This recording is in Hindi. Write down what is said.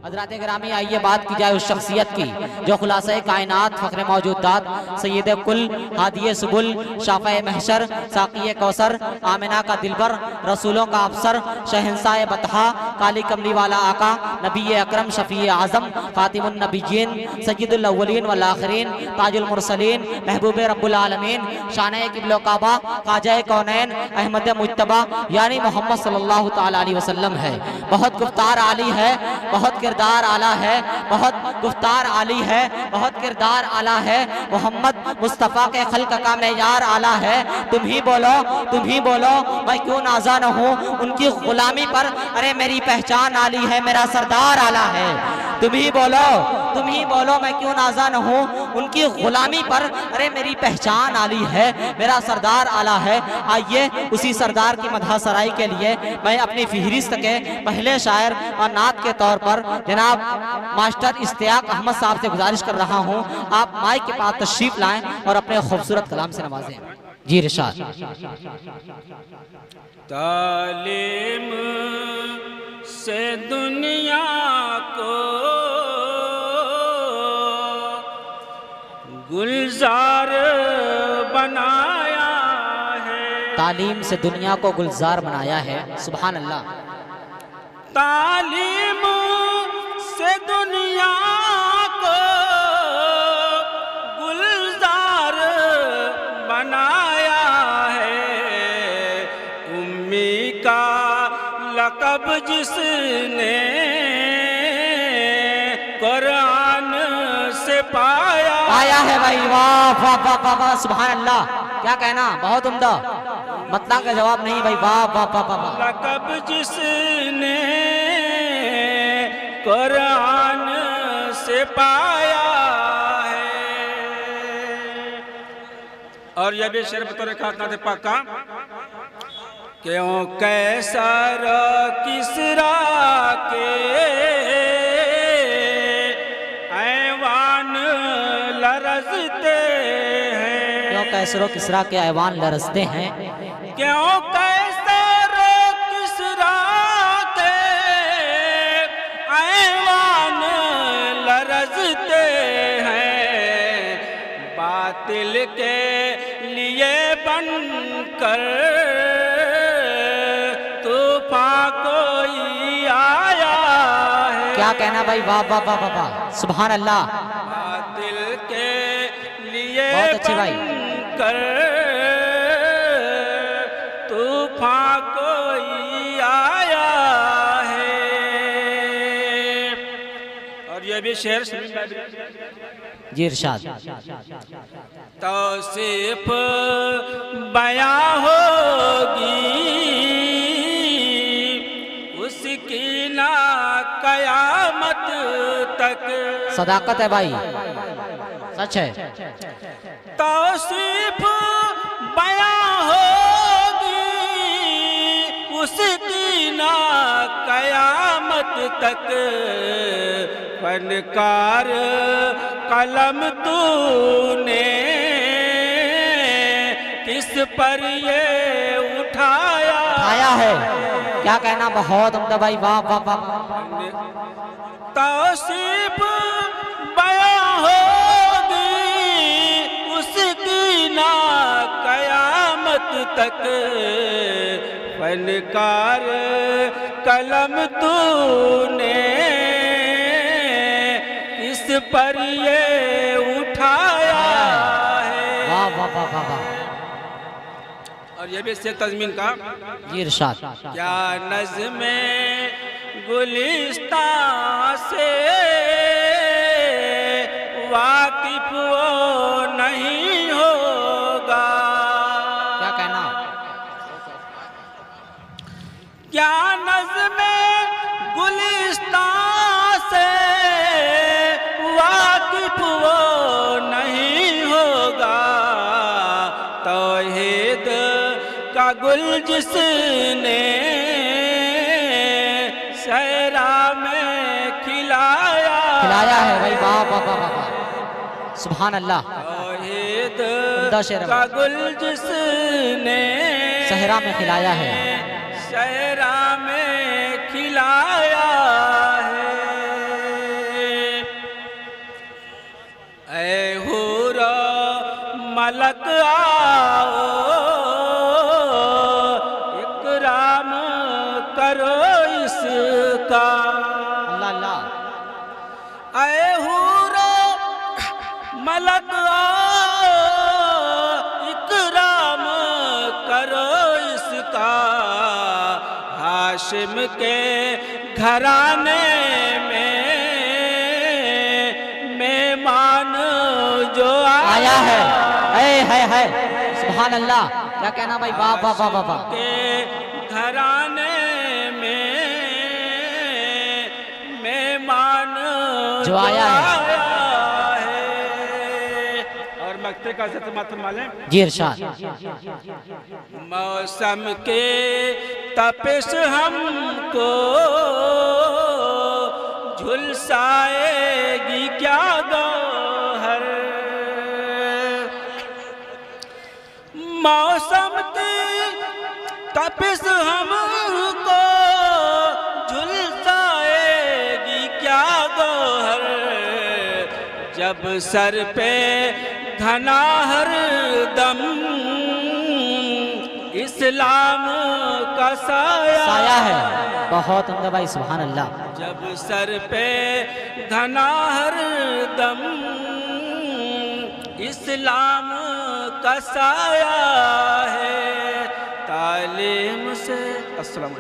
हज़रात गिरामी, आइए बात की जाए उस शख्सियत की जो खुलासा कायनात, फ़ख्र मौजूदात, सैयद कुल, हादिये सुबुल, शाफ़े महशर, साक़िये कौसर, आमिना का दिलबर, रसूलों का अफसर, शहंशाह बतहा, काली कमली वाला आका, नबी अकरम, शफ़ी आज़म, ख़ातिमुन नबिय्यीन, सय्यिदुल अव्वलीन वल आखिरीन, ताजुल मुरसलीन, महबूब रब्बुल आलमीन, शान क़िबला काबा, ख़ाजा कौनैन, अहमद मुज्तबा यानी मोहम्मद सल्लल्लाहु तआला अलैहि वसल्लम है। बहुत गुफ्तार आली है, बहुत किरदार आला है, बहुत गुफ्तार आली है, बहुत किरदार आला है। मोहम्मद मुस्तफ़ा के खल्क का मेयार आला है। तुम ही बोलो मैं क्यों नाज़ा न हूँ उनकी गुलामी पर, अरे मेरी पहचान आली है, मेरा सरदार आला है। तुम ही बोलो मैं क्यों नाज़ा न हूँ उनकी गुलामी पर, अरे मेरी पहचान आली है, मेरा सरदार आला है। आइए उसी सरदार की मदह सराई के लिए मैं अपनी फहरिस्त के पहले शायर और नात के तौर पर जनाब मास्टर इश्तियाक अहमद साहब से गुजारिश कर रहा हूँ, आप माइक के पास तशरीफ लाएं और अपने खूबसूरत कलाम से नवाजें। जी इरशाद। तालीम से दुनिया को गुलजार बनाया है, तालीम से दुनिया को गुलजार बनाया है। सुभान अल्लाह। तालीम से दुनिया को गुलजार बनाया है, उम्मी का लक़ब जिसने कुरान से पाया है भाई। वाह वाह वाह वाह वाह, सुभान अल्लाह। क्या कहना, बहुत उम्दा। मतलब का जवाब नहीं भाई, वाह वाह वाह वाह वाह। लक़ब जिसने कुरान से पाया है। और यह भी शेर बतौर खातनात पाक का, क्यों कैसर किसरा के ऐवान लरज़ते हैं, क्यों कैसरो किसरा के ऐवान लरज़ते हैं, क्यों कैसर किसरा के ऐवान लरज़ते हैं, बातिल के लिए बनकर तूफान कोई आया है। क्या कहना भाई, वाह वाह वाह वाह वाह, सुभान अल्लाह। बातिल के लिए बहुत अच्छे भाई। बनकर तूफान कोई आया है। और ये भी शेर जी इरशाद। तौसीफ बयां होगी उसकी ना कयामत तक। सदाकत है भाई, सच है। तौसीफ बयां होगी उसकी ना कयामत तक, फनकार कलम तूने किस पर ये उठाया है। क्या कहना, बहुत उम्दा भाई, वाह वाह वाह। तौसीफ बयां होगी उसकी ना कयामत तक, फनकार कलम तूने इस पर ये उठाया है। वाह वाह वाह वाह वाह। और ये भी शेर तज़मीन का, जी इरशाद। क्या नज़्में गुलिस्तां से वाकिफ वो नहीं होगा। क्या कहना, क्या नज़्में गुलिस्तां से वाकिफ वो नहीं होगा, तौहीद का गुल जिसने सहरा में खिलाया है भाई, वाह वाह वाह वाह, सुभान अल्लाह। तौहीद शेर का गुल जिसने सहरा में खिलाया है, सहरा में खिलाया है। मत आओ, इकराम करो इसका। अल्लाह अल्लाह। ऐ हूरो मलक आओ, इकराम करो इसका। हाशिम के घराने में मेहमान जो आया है, है सुभान अल्लाह। क्या कहना भाई, वाह वाह वाह वाह वाह। के घराने में मेहमान जो आया है। और मक्ते का सत मातम वाले जी इरशाद। मौसम के तपिश हमको झुलसाएगी क्या गौहर। मौसम की तपिश हमको झुलसाएगी क्या गौहर। जब सर पे घना हर दम इस्लाम का साया है। बहुत उम्दा भाई, सुभान अल्लाह। जब सर पे घना हर दम इस्लाम का साया है। तालीम से अस्सलाम वालेकुम।